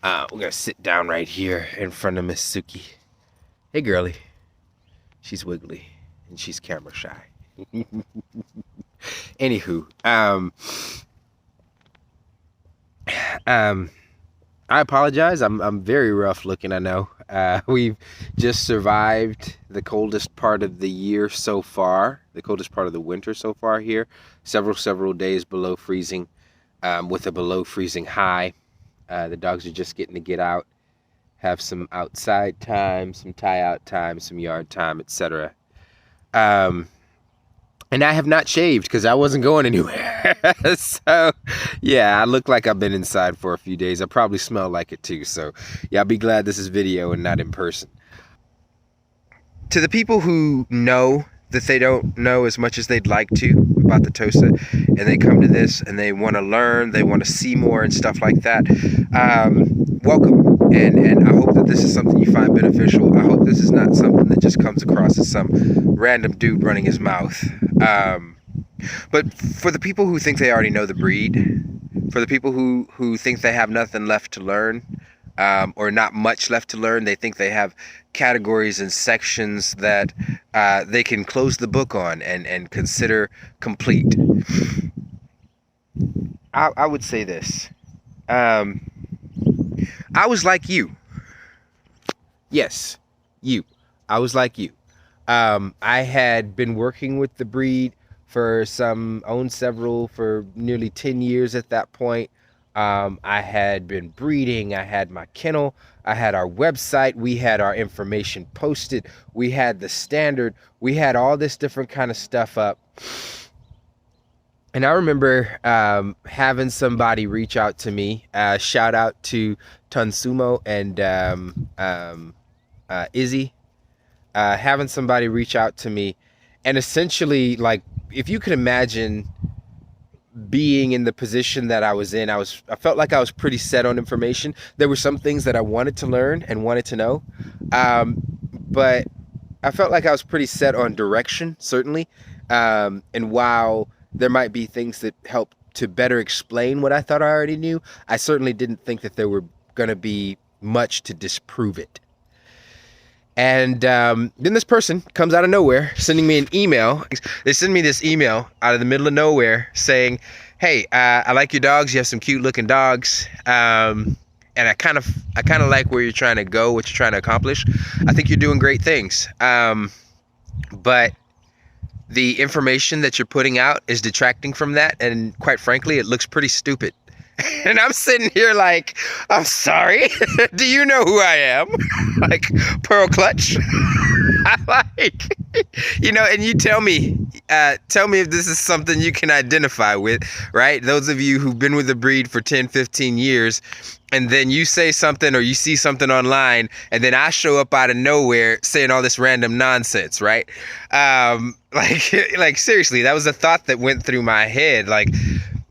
We're gonna sit down right here in front of Miss Suki. Hey, girly. She's wiggly and she's camera shy. Anywho, I apologize. I'm very rough looking. I know. We've just survived the coldest part of the year so far, the coldest part of the winter so far here. Several days below freezing, with a below freezing high. The dogs are just getting to get out, have some outside time, some tie out time, some yard time, etc. And I have not shaved because I wasn't going anywhere. So, yeah, I look like I've been inside for a few days. I probably smell like it too. So, yeah, I'll be glad this is video and not in person. To the people who know that they don't know as much as they'd like to about the Tosa, and they come to this and they want to learn, they want to see more and stuff like that, welcome. And I hope that this is something you find beneficial. I hope this is not something that just comes across as some random dude running his mouth. But for the people who think they already know the breed, for the people who think they have nothing left to learn, or not much left to learn, they think they have categories and sections that they can close the book on and consider complete. I would say this. I was like you. Yes, you. I was like you. I had been working with the breed for for nearly 10 years at that point. I had been breeding. I had my kennel. I had our website. We had our information posted. We had the standard. We had all this different kind of stuff up. And I remember having somebody reach out to me. Shout out to Tunsumo and Izzy. Having somebody reach out to me, and essentially, like, if you could imagine being in the position that I was in, I felt like I was pretty set on information. There were some things that I wanted to learn and wanted to know, but I felt like I was pretty set on direction, certainly. And while there might be things that help to better explain what I thought I already knew, I certainly didn't think that there were going to be much to disprove it. And then this person comes out of nowhere, sending me an email. They send me this email out of the middle of nowhere saying, hey, I like your dogs. You have some cute looking dogs. And I kind of like where you're trying to go, what you're trying to accomplish. I think you're doing great things. But the information that you're putting out is detracting from that. And quite frankly, it looks pretty stupid. And I'm sitting here like, I'm sorry. Do you know who I am? Like Pearl Clutch. I like, and you tell me if this is something you can identify with, right? Those of you who've been with the breed for 10, 15 years, and then you say something or you see something online, and then I show up out of nowhere saying all this random nonsense, right? Like seriously, that was a thought that went through my head. Like,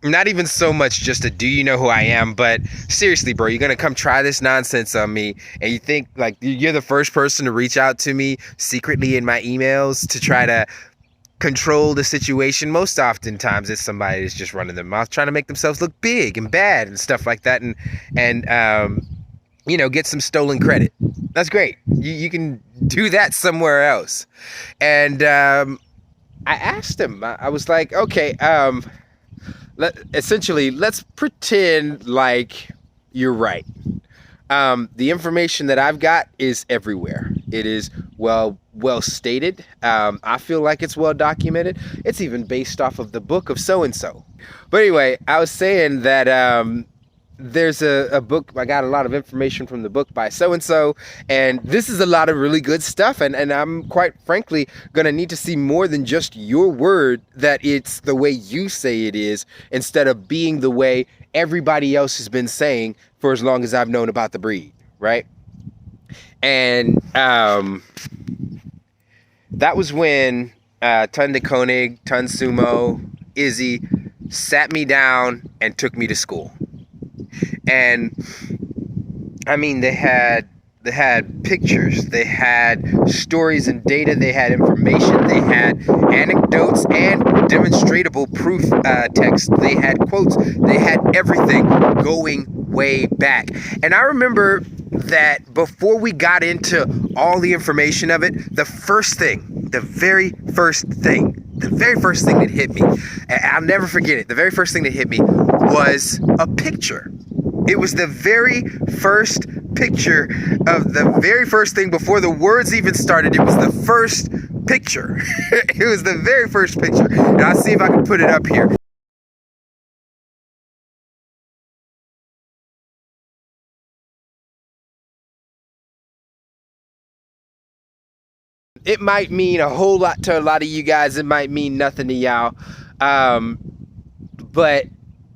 not even so much just a do you know who I am, but seriously, bro, you're going to come try this nonsense on me, and you think like you're the first person to reach out to me secretly in my emails to try to control the situation. Most oftentimes it's somebody that's just running their mouth, trying to make themselves look big and bad and stuff like that, and get some stolen credit. That's great. You can do that somewhere else. And I asked him, I was like, okay, essentially, let's pretend like you're right. The information that I've got is everywhere. It is well stated. I feel like it's well documented. It's even based off of the book of so-and-so. But anyway, I was saying that there's a book. I got a lot of information from the book by so-and-so, and this is a lot of really good stuff, and I'm quite frankly gonna need to see more than just your word that it's the way you say it is, instead of being the way everybody else has been saying for as long as I've known about the breed, right? And that was when Tunde Koenig, Tunsumo, Izzy sat me down and took me to school. And I mean, they had pictures, they had stories and data, they had information, they had anecdotes and demonstratable proof text, they had quotes, they had everything going way back. And I remember that before we got into all the information of it, the very first thing that hit me, and I'll never forget it, the very first thing that hit me was a picture. It was the very first picture of the very first thing before the words even started. It was the first picture. It was the very first picture. And I'll see if I can put it up here. It might mean a whole lot to a lot of you guys. It might mean nothing to y'all. But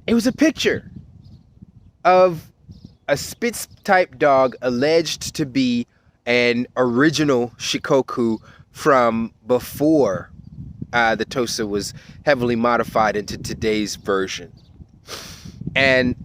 it was a picture of a Spitz type dog alleged to be an original Shikoku from before the Tosa was heavily modified into today's version. And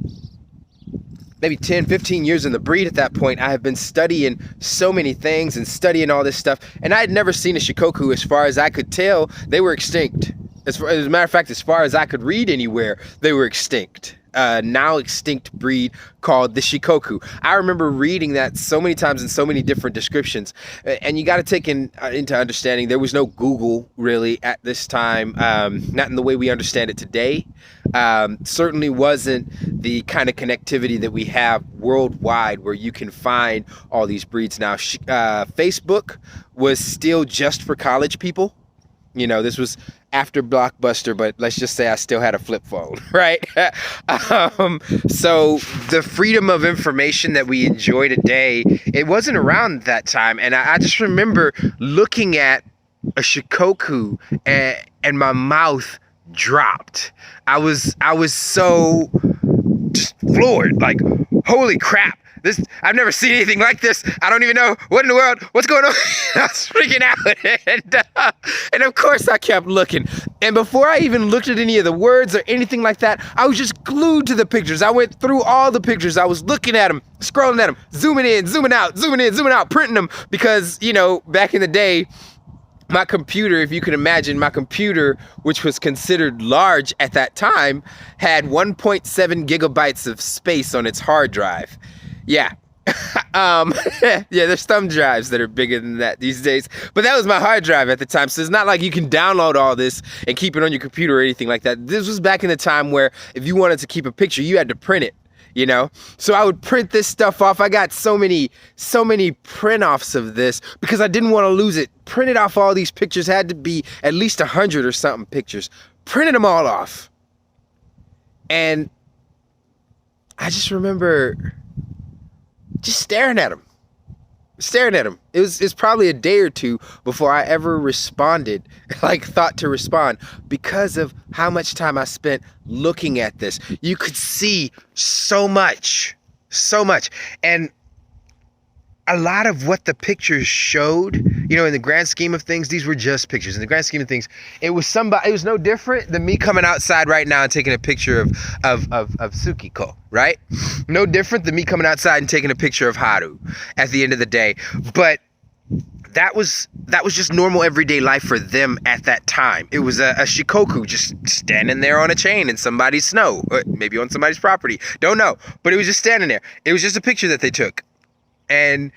maybe 10, 15 years in the breed at that point, I have been studying so many things and studying all this stuff. And I had never seen a Shikoku. As far as I could tell, they were extinct. As a matter of fact, as far as I could read anywhere, they were extinct. Now extinct breed called the Shikoku. I remember reading that so many times in so many different descriptions. And you got to take into understanding there was no Google really at this time, not in the way we understand it today. Certainly wasn't the kind of connectivity that we have worldwide where you can find all these breeds now. Facebook was still just for college people. You know, this was after Blockbuster, but let's just say I still had a flip phone, right? So the freedom of information that we enjoy today, it wasn't around that time. And I just remember looking at a Shikoku and my mouth dropped. I was so just floored, like, holy crap. I've never seen anything like this. I don't even know what in the world, what's going on. I was freaking out. And of course I kept looking. And before I even looked at any of the words or anything like that, I was just glued to the pictures. I went through all the pictures. I was looking at them, scrolling at them, zooming in, zooming out, zooming in, zooming out, printing them. Because, you know, back in the day, my computer, if you can imagine, my computer, which was considered large at that time, had 1.7 gigabytes of space on its hard drive. Yeah. Yeah, there's thumb drives that are bigger than that these days. But that was my hard drive at the time. So it's not like you can download all this and keep it on your computer or anything like that. This was back in the time where if you wanted to keep a picture, you had to print it, you know? So I would print this stuff off. I got so many print offs of this because I didn't want to lose it. Printed off all these pictures, had to be at least 100 or something pictures. Printed them all off. And I just remember just staring at him. It's probably a day or two before I ever responded, like thought to respond, because of how much time I spent looking at this. You could see so much. And a lot of what the pictures showed, you know, in the grand scheme of things, these were just pictures. In the grand scheme of things, it was no different than me coming outside right now and taking a picture of Tsukiko, right? No different than me coming outside and taking a picture of Haru at the end of the day. But that was just normal everyday life for them at that time. It was a Shikoku just standing there on a chain in somebody's snow, or maybe on somebody's property. Don't know. But it was just standing there. It was just a picture that they took. And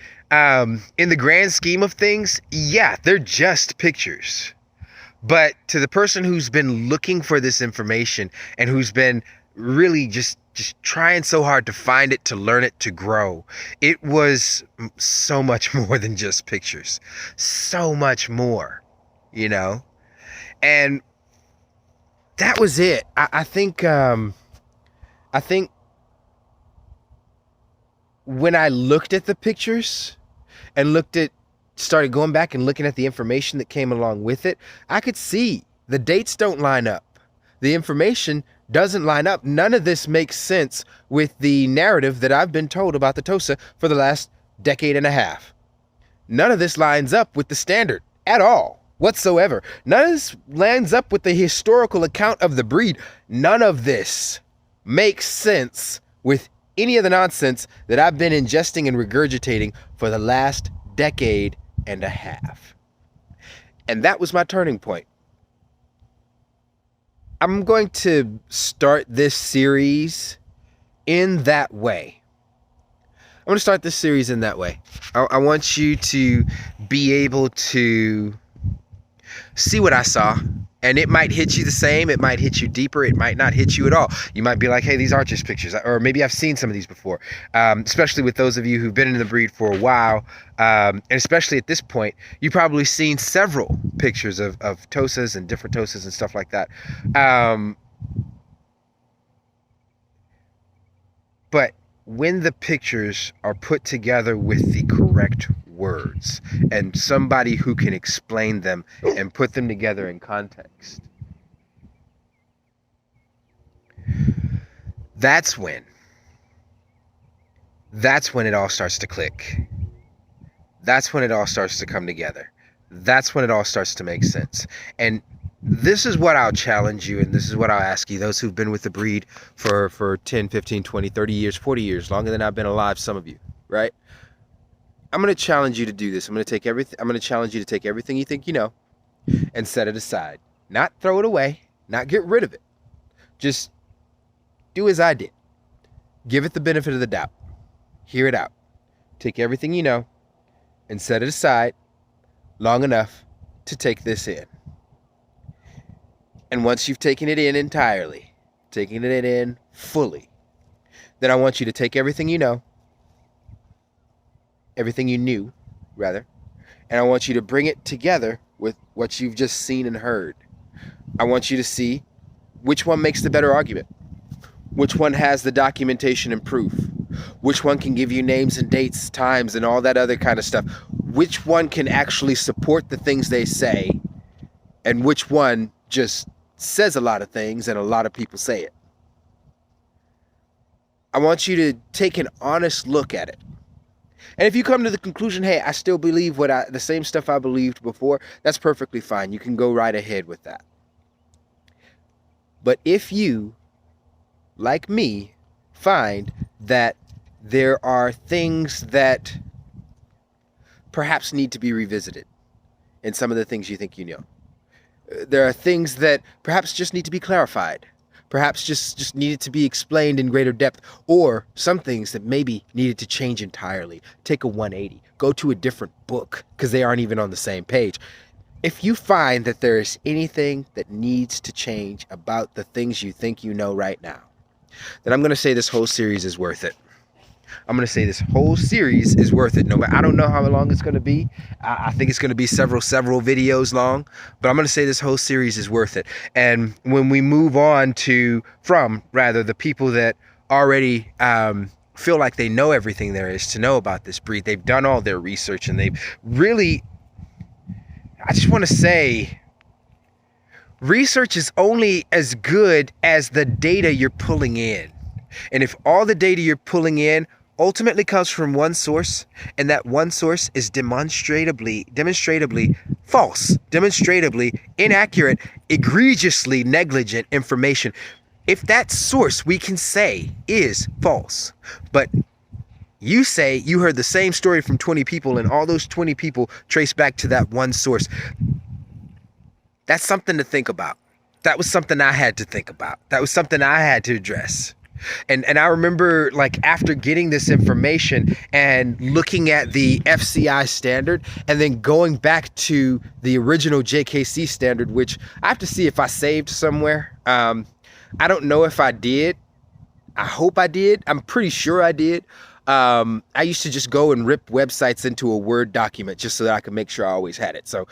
in the grand scheme of things, yeah, they're just pictures. But to the person who's been looking for this information and who's been really just trying so hard to find it, to learn it, to grow, it was so much more than just pictures. So much more, you know? And that was it. I think when I looked at the pictures and started going back and looking at the information that came along with it, I could see the dates don't line up. The information doesn't line up. None of this makes sense with the narrative that I've been told about the Tosa for the last decade and a half. None of this lines up with the standard at all, whatsoever. None of this lines up with the historical account of the breed. None of this makes sense with any of the nonsense that I've been ingesting and regurgitating for the last decade and a half. And that was my turning point. I'm going to start this series in that way. I want to start this series in that way. I want you to be able to see what I saw, and it might hit you the same, it might hit you deeper, it might not hit you at all. You might be like, hey, these aren't just pictures, or maybe I've seen some of these before, especially with those of you who've been in the breed for a while, and especially at this point, you've probably seen several pictures of Tosas and different Tosas and stuff like that. But when the pictures are put together with the correct words and somebody who can explain them and put them together in context, that's when it all starts to click. That's when it all starts to come together. That's when it all starts to make sense. And this is what I'll challenge you, and this is what I'll ask you, those who've been with the breed for 10, 15, 20, 30 years, 40 years, longer than I've been alive, some of you, right? I'm going to challenge you to do this. I'm going to challenge you to take everything you think you know and set it aside. Not throw it away, not get rid of it. Just do as I did. Give it the benefit of the doubt. Hear it out. Take everything you know and set it aside long enough to take this in. And once you've taken it in entirely, taking it in fully, then I want you to take everything you know, everything you knew, rather, and I want you to bring it together with what you've just seen and heard. I want you to see which one makes the better argument, which one has the documentation and proof, which one can give you names and dates, times, and all that other kind of stuff, which one can actually support the things they say, and which one just says a lot of things and a lot of people say it. I want you to take an honest look at it. And if you come to the conclusion, hey, I still believe the same stuff I believed before, that's perfectly fine. You can go right ahead with that. But if you, like me, find that there are things that perhaps need to be revisited in some of the things you think you know, there are things that perhaps just need to be clarified, perhaps just needed to be explained in greater depth, or some things that maybe needed to change entirely. Take a 180, go to a different book because they aren't even on the same page. If you find that there is anything that needs to change about the things you think you know right now, then I'm going to say this whole series is worth it. I'm going to say this whole series is worth it. No matter, I don't know how long it's going to be. I think it's going to be several videos long, but I'm going to say this whole series is worth it. And when we move on from the people that already feel like they know everything there is to know about this breed, they've done all their research, and they've really, I just want to say, research is only as good as the data you're pulling in. And if all the data you're pulling in ultimately comes from one source, and that one source is demonstrably false, demonstrably inaccurate, egregiously negligent information, if that source we can say is false, but you say you heard the same story from 20 people and all those 20 people trace back to that one source, that's something to think about. That was something I had to think about. That was something I had to address. And I remember, like, after getting this information and looking at the FCI standard and then going back to the original JKC standard, which I have to see if I saved somewhere. I don't know if I did. I hope I did. I'm pretty sure I did. I used to just go and rip websites into a Word document just so that I could make sure I always had it. So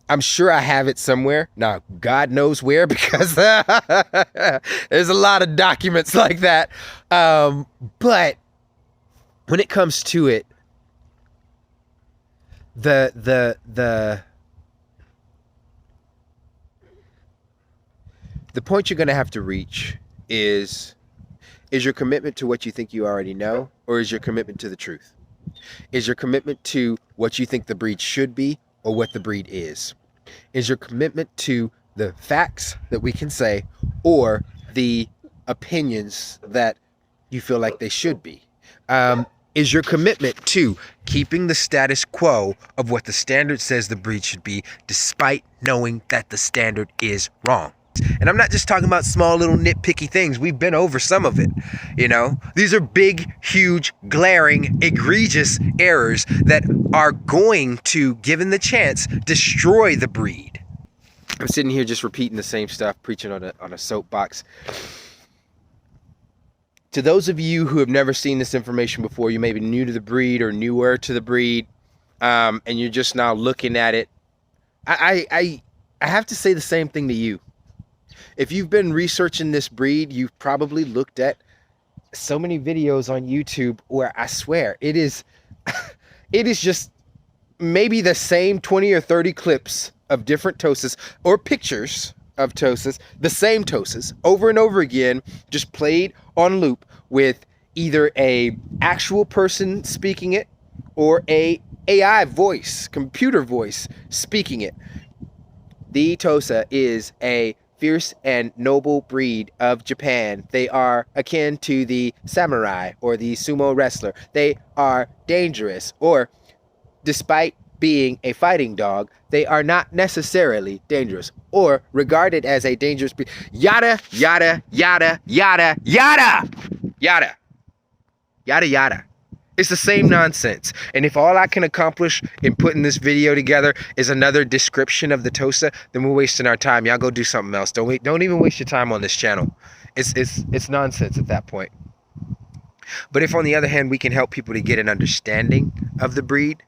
I'm sure I have it somewhere. Now, God knows where, because there's a lot of documents like that. But when it comes to it, the point you're going to have to reach is your commitment to what you think you already know, or is your commitment to the truth? Is your commitment to what you think the breed should be, or what the breed is? Is your commitment to the facts that we can say, or the opinions that you feel like they should be? Is your commitment to keeping the status quo of what the standard says the breed should be, despite knowing that the standard is wrong? And I'm not just talking about small little nitpicky things. We've been over some of it, you know. These are big, huge, glaring, egregious errors that are going to, given the chance, destroy the breed. I'm sitting here just repeating the same stuff, preaching on a soapbox. To those of you who have never seen this information before, you may be new to the breed or newer to the breed, and you're just now looking at it, I have to say the same thing to you. If you've been researching this breed, you've probably looked at so many videos on YouTube where I swear it is just maybe the same 20 or 30 clips of different Tosas or pictures of Tosas, the same Tosas over and over again, just played on loop with either a actual person speaking it or a AI voice, computer voice speaking it. The Tosa is a fierce and noble breed of Japan. They are akin to the samurai or the sumo wrestler. They are dangerous, or despite being a fighting dog, they are not necessarily dangerous or regarded as a dangerous breed. Yada, yada, yada, yada, yada, yada, yada, yada. It's the same nonsense. And if all I can accomplish in putting this video together is another description of the Tosa, then we're wasting our time. Y'all go do something else. Don't even waste your time on this channel. It's nonsense at that point. But if on the other hand we can help people to get an understanding of the breed,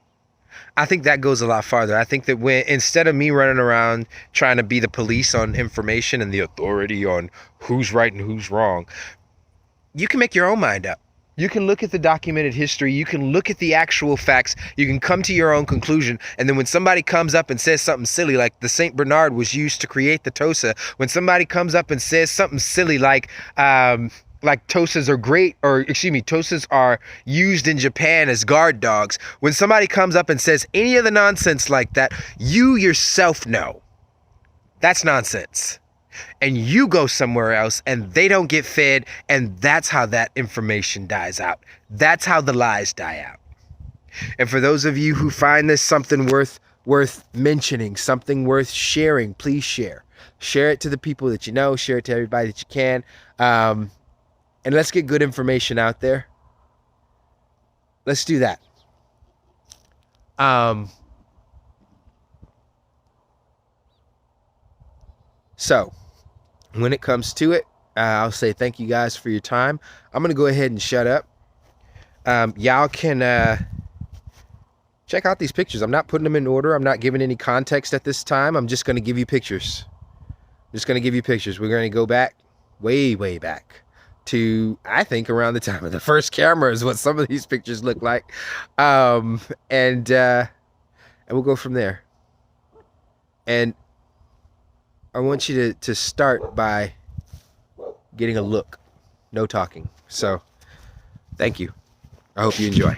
I think that goes a lot farther. I think that when, instead of me running around trying to be the police on information and the authority on who's right and who's wrong, you can make your own mind up. You can look at the documented history. You can look at the actual facts. You can come to your own conclusion. And then when somebody comes up and says something silly, like the St. Bernard was used to create the Tosa, when somebody comes up and says something silly like Tosas are great, or excuse me, Tosas are used in Japan as guard dogs. When somebody comes up and says any of the nonsense like that, you yourself know that's nonsense. And you go somewhere else and they don't get fed, and that's how that information dies out. That's how the lies die out. And for those of you who find this something worth mentioning, something worth sharing, please share. Share it to the people that you know. Share it to everybody that you can. And let's get good information out there. Let's do that. So, when it comes to it, I'll say thank you guys for your time. I'm going to go ahead and shut up. Y'all can check out these pictures. I'm not putting them in order. I'm not giving any context at this time. I'm just going to give you pictures. Just going to give you pictures. We're going to go back, way back to, I think, around the time of the first camera is what some of these pictures look like. And we'll go from there. And I want you to start by getting a look. No talking. So, thank you. I hope you enjoy.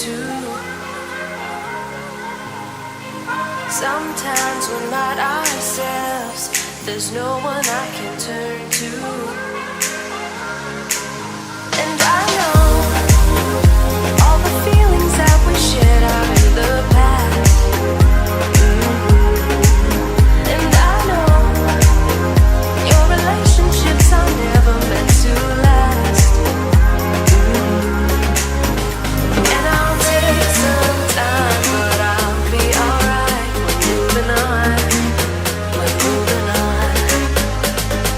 to. Sometimes we're not ourselves. There's no one I can turn to. And I know all the feelings that we shared are in the past. And I know your relationships are never meant to last. And I'll take some time, but I'll be alright. We're moving on. We're moving on.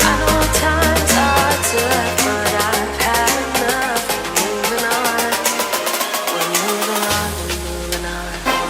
I know times are tough, but I've had enough. We're moving on. We're moving on. We're moving on.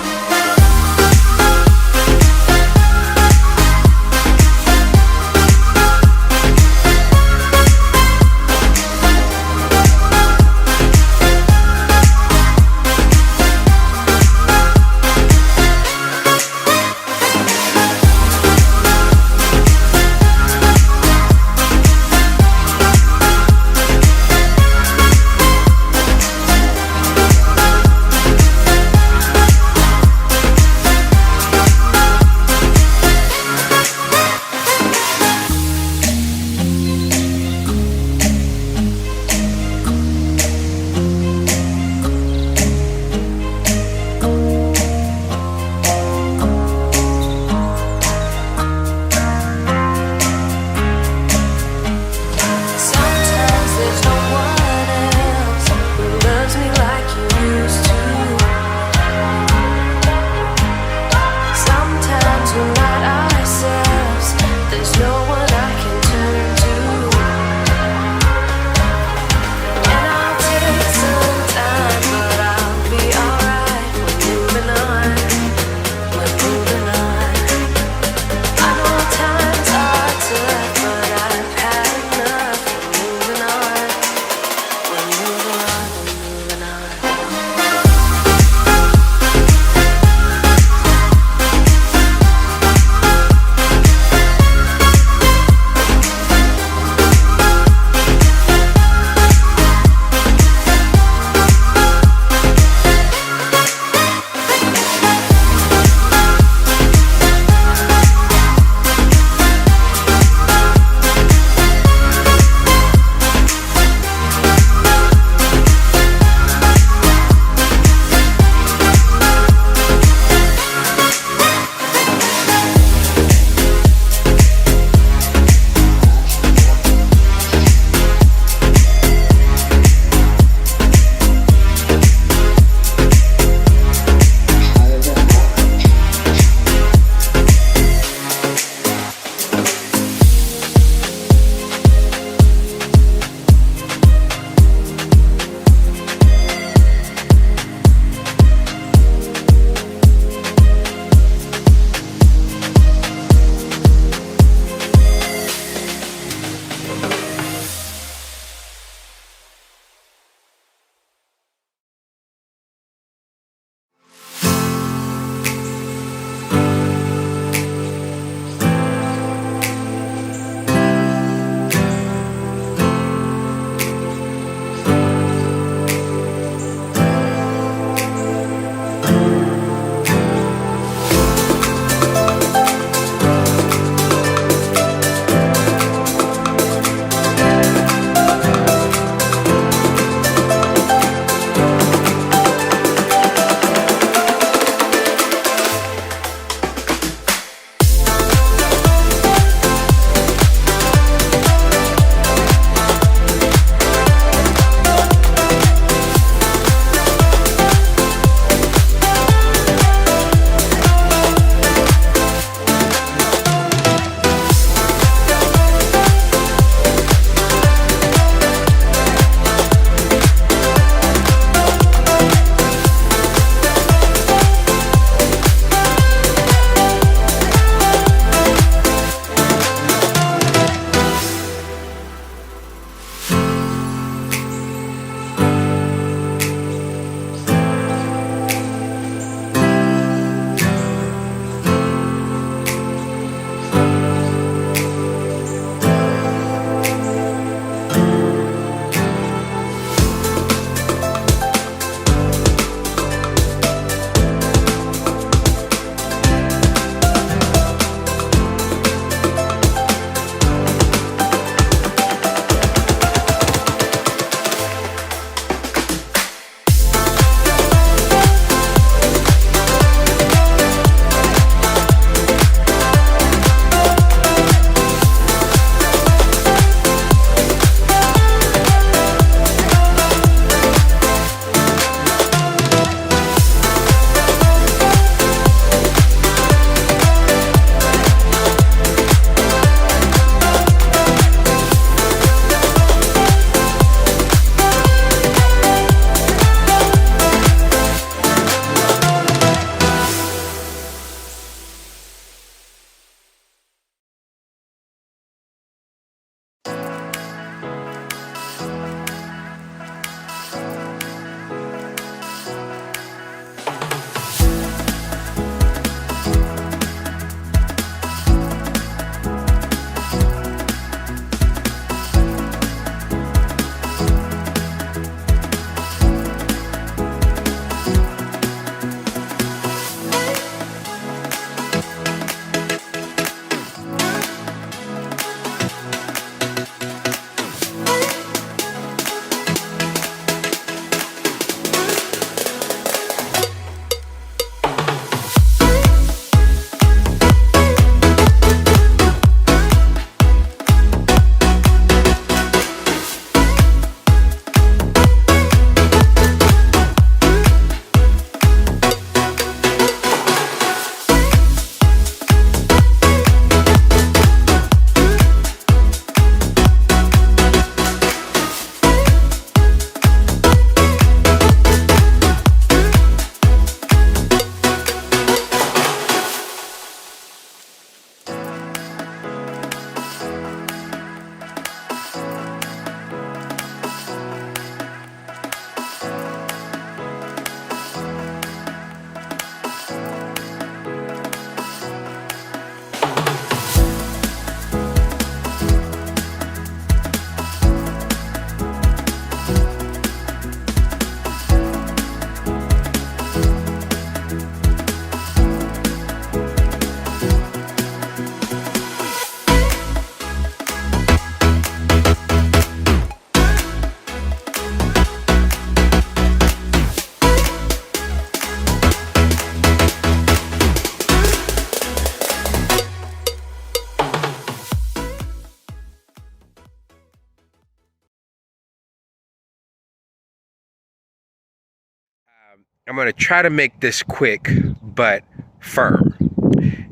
I'm going to try to make this quick but firm.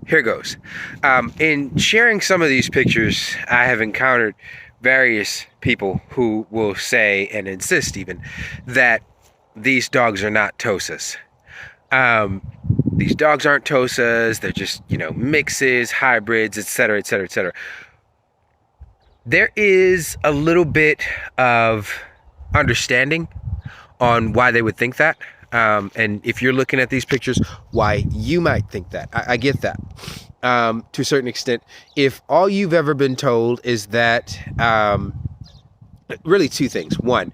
Here goes. In sharing some of these pictures, I have encountered various people who will say and insist even that these dogs are not Tosas. These dogs aren't Tosas. They're just, mixes, hybrids, etc., etc., etc. There is a little bit of understanding on why they would think that. And if you're looking at these pictures, why you might think that. I get that to a certain extent. If all you've ever been told is that really two things. One,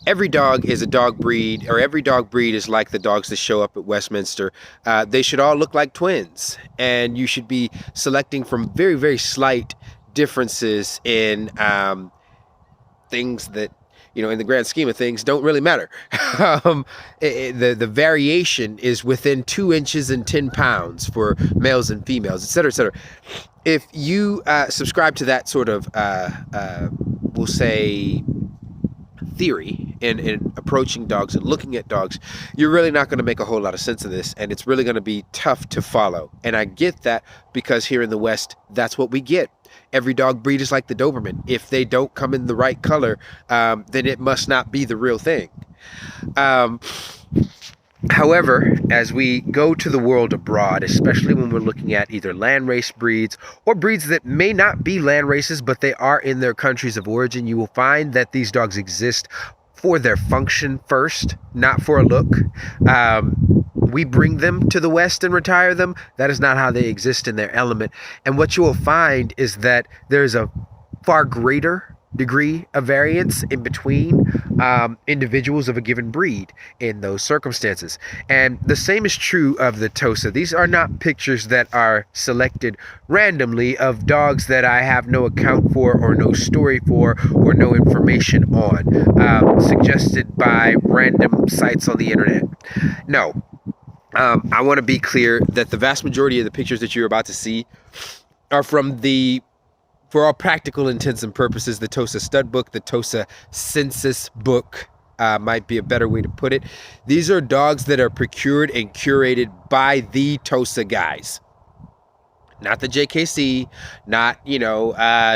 every dog is a dog breed, or every dog breed is like the dogs that show up at Westminster. They should all look like twins, and you should be selecting from very, very slight differences in things that, in the grand scheme of things, don't really matter. The variation is within 2 inches and 10 pounds for males and females, et cetera, et cetera. If you subscribe to that sort of, we'll say, theory in approaching dogs and looking at dogs, you're really not going to make a whole lot of sense of this, and it's really going to be tough to follow. And I get that, because here in the West, that's what we get. Every dog breed is like the Doberman. If they don't come in the right color, then it must not be the real thing. However, as we go to the world abroad, especially when we're looking at either landrace breeds or breeds that may not be land races, but they are in their countries of origin, you will find that these dogs exist for their function first, not for a look. We bring them to the West and retire them. That is not how they exist in their element. And what you will find is that there's a far greater degree of variance in between individuals of a given breed in those circumstances. And the same is true of the Tosa. These are not pictures that are selected randomly of dogs that I have no account for, or no story for, or no information on, suggested by random sites on the internet. No. I want to be clear that the vast majority of the pictures that you're about to see are from for all practical intents and purposes, the Tosa Stud Book, the Tosa Census Book, might be a better way to put it. These are dogs that are procured and curated by the Tosa guys. Not the JKC, not,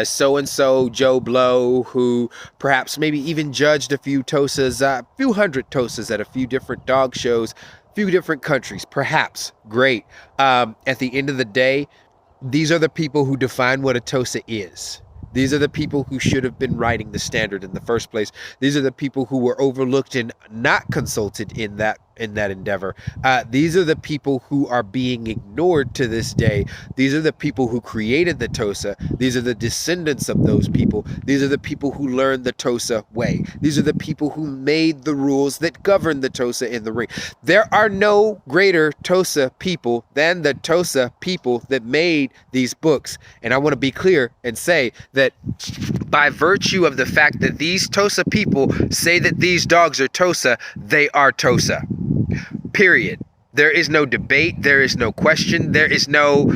so-and-so Joe Blow, who perhaps maybe even judged a few Tosas, a few hundred Tosas at a few different dog shows, few different countries, perhaps. Great. At the end of the day, these are the people who define what a Tosa is. These are the people who should have been writing the standard in the first place. These are the people who were overlooked and not consulted in that endeavor. These are the people who are being ignored to this day. These are the people who created the Tosa. These are the descendants of those people. These are the people who learned the Tosa way. These are the people who made the rules that govern the Tosa in the ring. There are no greater Tosa people than the Tosa people that made these books. And I want to be clear and say that by virtue of the fact that these Tosa people say that these dogs are Tosa, they are Tosa. Period. There is no debate. There is no question. There is no,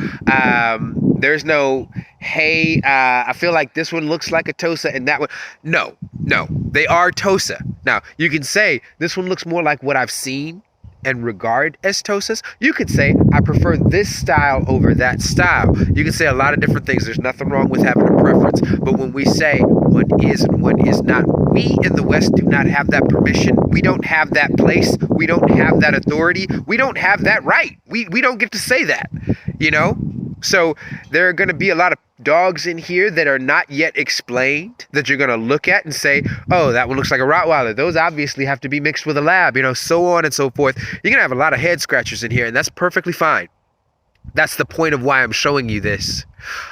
hey, I feel like this one looks like a Tosa and that one. No, they are Tosa. Now, you can say this one looks more like what I've seen and regard as Tosas. You could say, I prefer this style over that style. You can say a lot of different things. There's nothing wrong with having a preference. But when we say one is and one is not, we in the West do not have that permission. We don't have that place. We don't have that authority. We don't have that right. We don't get to say that, So there are going to be a lot of dogs in here that are not yet explained that you're going to look at and say, oh, that one looks like a Rottweiler. Those obviously have to be mixed with a Lab, so on and so forth. You're going to have a lot of head scratchers in here, and that's perfectly fine. That's the point of why I'm showing you this.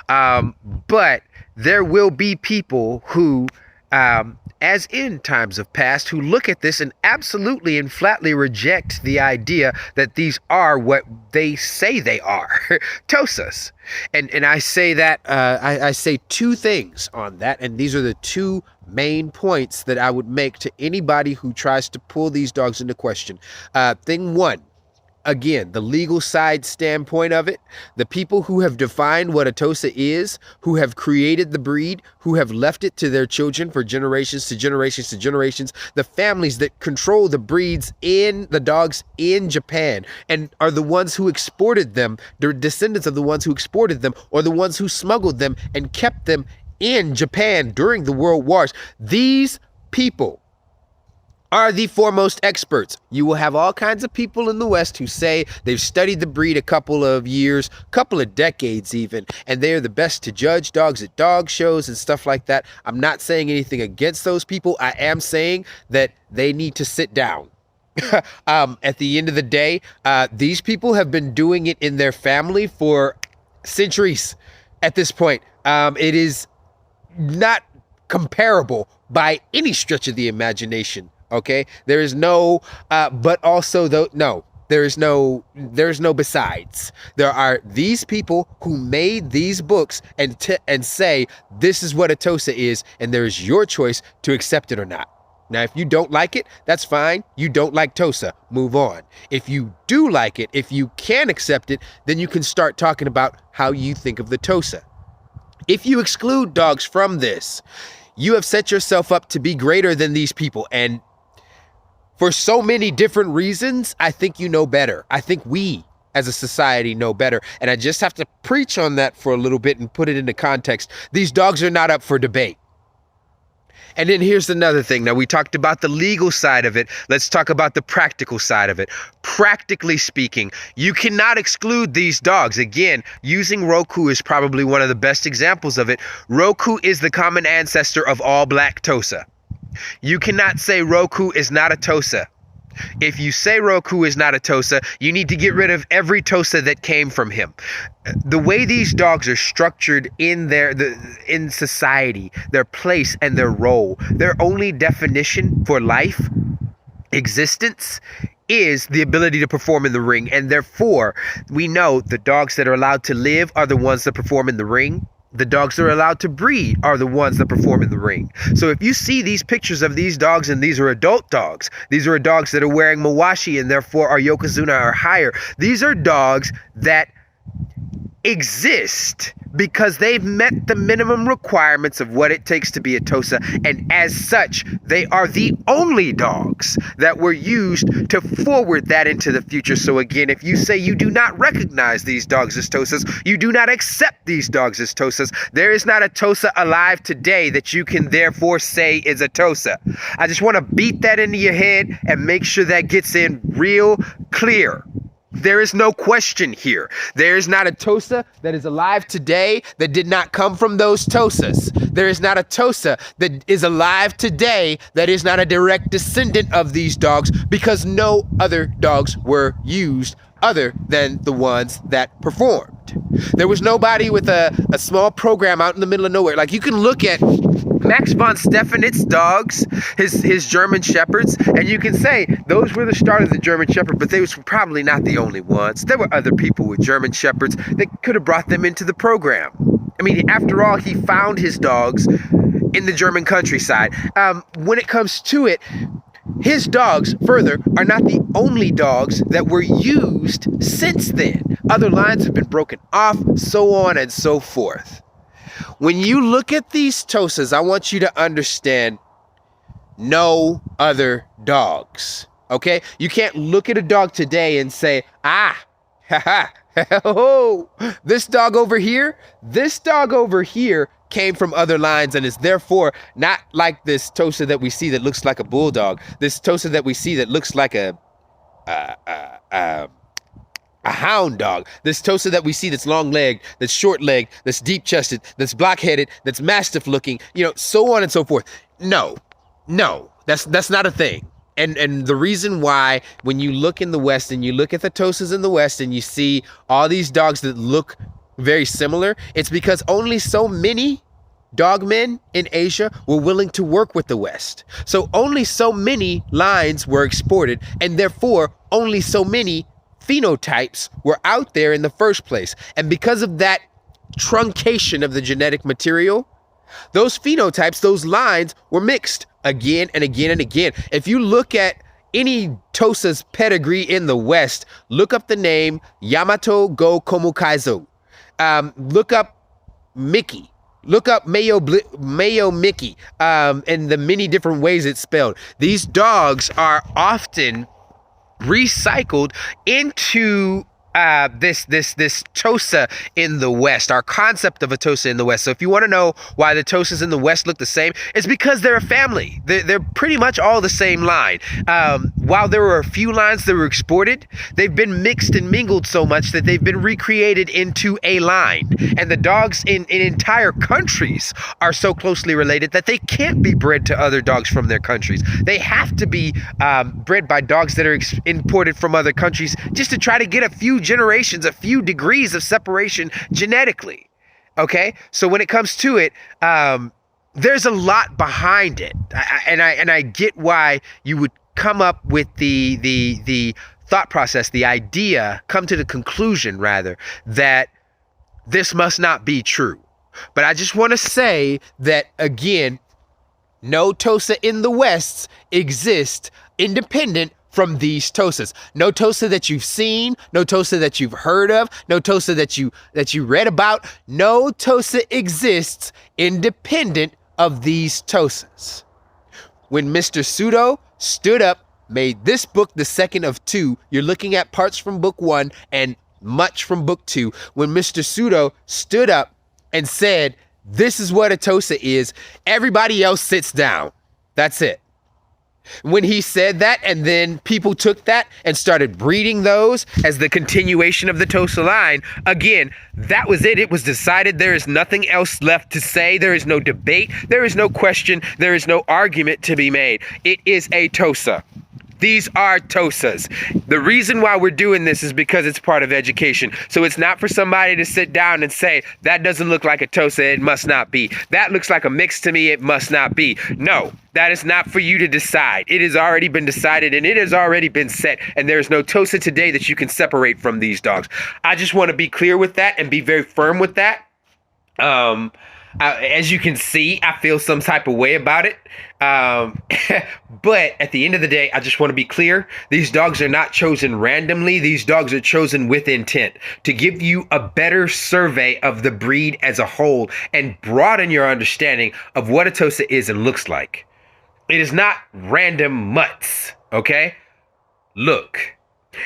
But there will be people who, as in times of past, who look at this and absolutely and flatly reject the idea that these are what they say they are, Tosas. And I say that, I say two things on that, and these are the two main points that I would make to anybody who tries to pull these dogs into question. Thing one, again, the legal side standpoint of it, the people who have defined what a Tosa is, who have created the breed, who have left it to their children for generations to generations to generations, the families that control the breeds in the dogs in Japan and are the ones who exported them, the descendants of the ones who exported them, or the ones who smuggled them and kept them in Japan during the world wars. These people are the foremost experts. You will have all kinds of people in the West who say they've studied the breed a couple of years, couple of decades even, and they are the best to judge dogs at dog shows and stuff like that. I'm not saying anything against those people. I am saying that they need to sit down. At the end of the day, these people have been doing it in their family for centuries at this point. It is not comparable by any stretch of the imagination. Okay, there is no, but also though, no, there's no besides. There are these people who made these books and say, this is what a Tosa is, and there's your choice to accept it or not. Now, if you don't like it, that's fine. You don't like Tosa, move on. If you do like it, if you can accept it, then you can start talking about how you think of the Tosa. If you exclude dogs from this, you have set yourself up to be greater than these people. And for so many different reasons, I think you know better. I think we as a society know better. And I just have to preach on that for a little bit and put it into context. These dogs are not up for debate. And then here's another thing. Now, we talked about the legal side of it. Let's talk about the practical side of it. Practically speaking, you cannot exclude these dogs. Again, using Roku is probably one of the best examples of it. Roku is the common ancestor of all black Tosa. You cannot say Roku is not a Tosa. If you say Roku is not a Tosa, you need to get rid of every Tosa that came from him. The way these dogs are structured in in society, their place and their role, their only definition for life, existence, is the ability to perform in the ring. And therefore, we know the dogs that are allowed to live are the ones that perform in the ring. The dogs that are allowed to breed are the ones that perform in the ring. So if you see these pictures of these dogs, and these are adult dogs, these are dogs that are wearing Mawashi and therefore are Yokozuna or higher. These are dogs that exist because they've met the minimum requirements of what it takes to be a Tosa, and as such, they are the only dogs that were used to forward that into the future. So again, if you say you do not recognize these dogs as Tosas, you do not accept these dogs as Tosas, there is not a Tosa alive today that you can therefore say is a Tosa. I just want to beat that into your head and make sure that gets in real clear. There is no question here. There is not a Tosa that is alive today that did not come from those Tosas. There is not a Tosa that is alive today that is not a direct descendant of these dogs, because no other dogs were used other than the ones that performed. There was nobody with a small program out in the middle of nowhere. Like, you can look at Max von Stefanit's dogs, his German Shepherds, and you can say those were the start of the German Shepherd, but they was probably not the only ones. There were other people with German Shepherds that could have brought them into the program. I mean, after all, he found his dogs in the German countryside. When it comes to it, his dogs, further, are not the only dogs that were used since then. Other lines have been broken off, so on and so forth. When you look at these Tosas, I want you to understand no other dogs, okay? You can't look at a dog today and say, this dog over here came from other lines and is therefore not like this Tosa that we see that looks like a bulldog, this Tosa that we see that looks like a hound dog, this Tosa that we see that's long-legged, that's short-legged, that's deep-chested, that's block-headed, that's mastiff-looking, so on and so forth. No, that's not a thing. And the reason why, when you look in the West and you look at the Tosas in the West and you see all these dogs that look very similar, it's because only so many dogmen in Asia were willing to work with the West. So only so many lines were exported, and therefore only so many phenotypes were out there in the first place. And because of that truncation of the genetic material, those phenotypes, those lines were mixed again and again and again. If you look at any Tosa's pedigree in the West, look up the name Yamato Go Komukaizo. Look up Mickey. Look up Mayo Mickey, and the many different ways it's spelled. These dogs are often recycled into this Tosa in the West, our concept of a Tosa in the West. So if you want to know why the Tosas in the West look the same, it's because they're a family. They're pretty much all the same line. While there were a few lines that were exported, they've been mixed and mingled so much that they've been recreated into a line. And the dogs in entire countries are so closely related that they can't be bred to other dogs from their countries. They have to be bred by dogs that are imported from other countries just to try to get a few generations, a few degrees of separation genetically. Okay, so when it comes to it, there's a lot behind it, and I get why you would come up with the thought process, the idea, come to the conclusion rather, that this must not be true. But I just want to say that again, no Tosa in the West exists independent from these Tosas. No Tosa that you've seen, no Tosa that you've heard of, no Tosa that you read about. No Tosa exists independent of these Tosas. When Mr. Pseudo stood up, made this book the second of two, you're looking at parts from book 1 and much from book 2. When Mr. Pseudo stood up and said, this is what a Tosa is, everybody else sits down. That's it. When he said that, and then people took that and started breeding those as the continuation of the Tosa line, again, that was it. It was decided. There is nothing else left to say. There is no debate. There is no question. There is no argument to be made. It is a Tosa. These are Tosas. The reason why we're doing this is because it's part of education. So it's not for somebody to sit down and say, that doesn't look like a Tosa, it must not be. That looks like a mix to me, it must not be. No, that is not for you to decide. It has already been decided and it has already been set. And there's no Tosa today that you can separate from these dogs. I just want to be clear with that and be very firm with that. As you can see, I feel some type of way about it. But at the end of the day, I just want to be clear. These dogs are not chosen randomly. These dogs are chosen with intent to give you a better survey of the breed as a whole and broaden your understanding of what a Tosa is and looks like. It is not random mutts, okay? Look.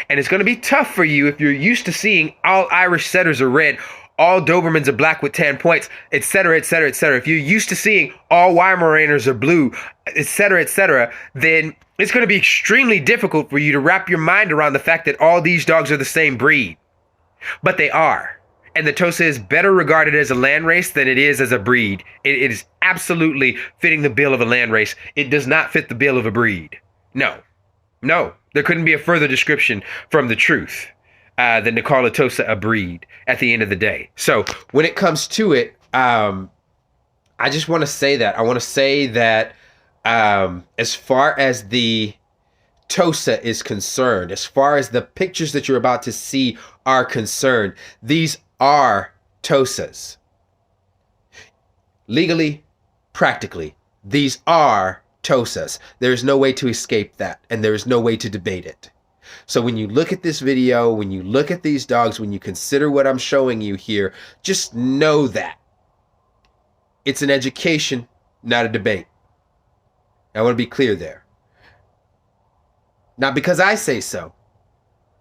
And it's going to be tough for you if you're used to seeing all Irish setters are red, all Dobermans are black with tan points, etc., etc., etc. If you're used to seeing all Weimaraners are blue, etc., etc., then it's going to be extremely difficult for you to wrap your mind around the fact that all these dogs are the same breed. But they are. And the Tosa is better regarded as a land race than it is as a breed. It is absolutely fitting the bill of a land race. It does not fit the bill of a breed. No. No. There couldn't be a further description from the truth than to call a Tosa a breed at the end of the day. So when it comes to it, I just want to say that. I want to say that as far as the Tosa is concerned, as far as the pictures that you're about to see are concerned, these are Tosas. Legally, practically, these are Tosas. There's no way to escape that, and there's no way to debate it. So when you look at this video, when you look at these dogs, when you consider what I'm showing you here, just know that it's an education, not a debate. I want to be clear there. Not because I say so,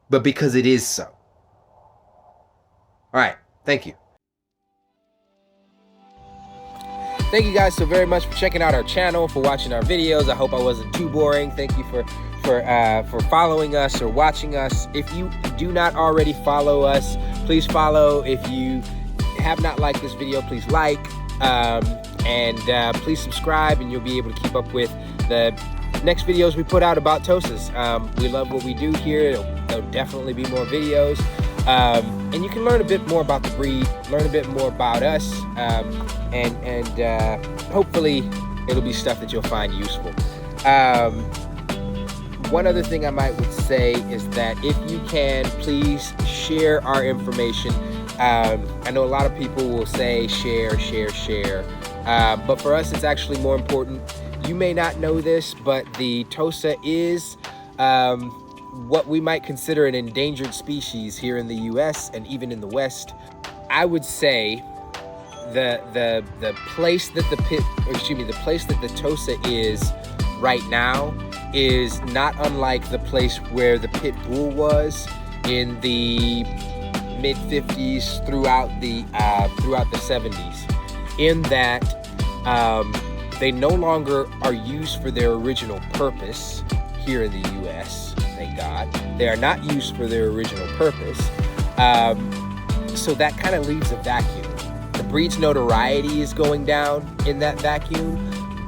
but because it is so. All right. Thank you. Thank you guys so very much for checking out our channel, for watching our videos. I hope I wasn't too boring. Thank you for following us or watching us. If you do not already follow us, please follow. If you have not liked this video, please like, and please subscribe, and you'll be able to keep up with the next videos we put out about Tosas. We love what we do here. There'll definitely be more videos, and you can learn a bit more about the breed, learn a bit more about us, and hopefully it'll be stuff that you'll find useful. One other thing I would say is that if you can, please share our information. I know a lot of people will say share, but for us it's actually more important. You may not know this, but the Tosa is what we might consider an endangered species here in the U.S. and even in the West. I would say the place that the place that the Tosa is right now is not unlike the place where the pit bull was in the mid 50s throughout the 70s, in that they no longer are used for their original purpose here in the U.S. Thank God. They are not used for their original purpose. So that kind of leaves a vacuum. The breed's notoriety is going down in that vacuum,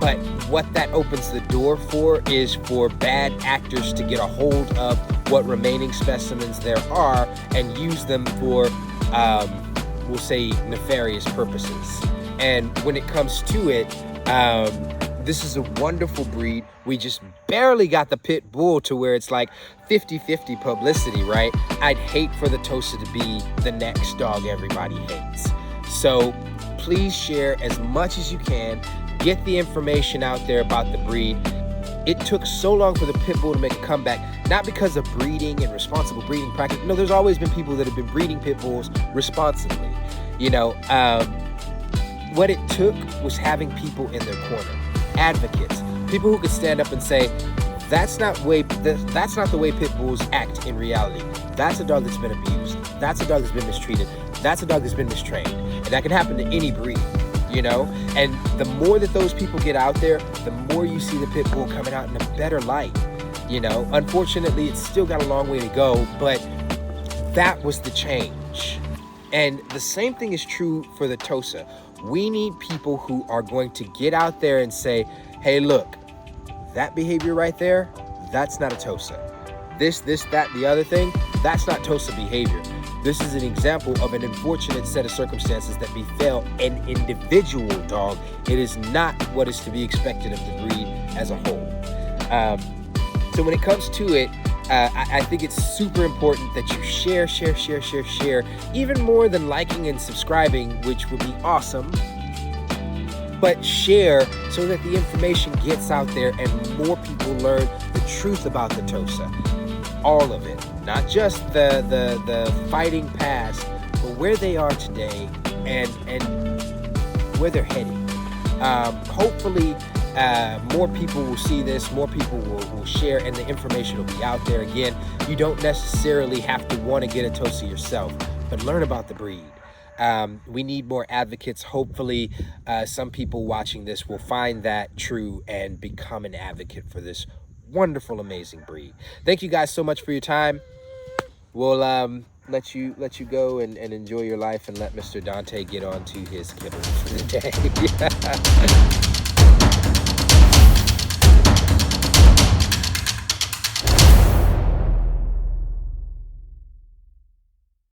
but what that opens the door for is for bad actors to get a hold of what remaining specimens there are and use them for, we'll say, nefarious purposes. And when it comes to it, this is a wonderful breed. We just barely got the pit bull to where it's like 50-50 publicity, right? I'd hate for the Tosa to be the next dog everybody hates. So please share as much as you can. Get the information out there about the breed. It took so long for the pit bull to make a comeback, not because of breeding and responsible breeding practice. No, there's always been people that have been breeding pit bulls responsibly. What it took was having people in their corner, advocates, people who could stand up and say, that's not the way pit bulls act in reality. That's a dog that's been abused. That's a dog that's been mistreated. That's a dog that's been mistrained. And that can happen to any breed, And the more that those people get out there, the more you see the pit bull coming out in a better light, Unfortunately, it's still got a long way to go, but that was the change. And the same thing is true for the Tosa. We need people who are going to get out there and say, hey, look, that behavior right there, that's not a Tosa. This, that, the other thing, that's not Tosa behavior. This is an example of an unfortunate set of circumstances that befell an individual dog. It is not what is to be expected of the breed as a whole. So when it comes to it, I think it's super important that you share, even more than liking and subscribing, which would be awesome. But share so that the information gets out there and more people learn the truth about the Tosa. All of it, not just the fighting past, but where they are today and where they're heading. Hopefully, more people will see this, more people will share, and the information will be out there. Again, you don't necessarily have to want to get a Tosa yourself, but learn about the breed. We need more advocates. Hopefully, some people watching this will find that true and become an advocate for this wonderful, amazing breed. Thank you guys so much for your time. We'll let you go and enjoy your life and let Mr. Dante get on to his kibble for the day.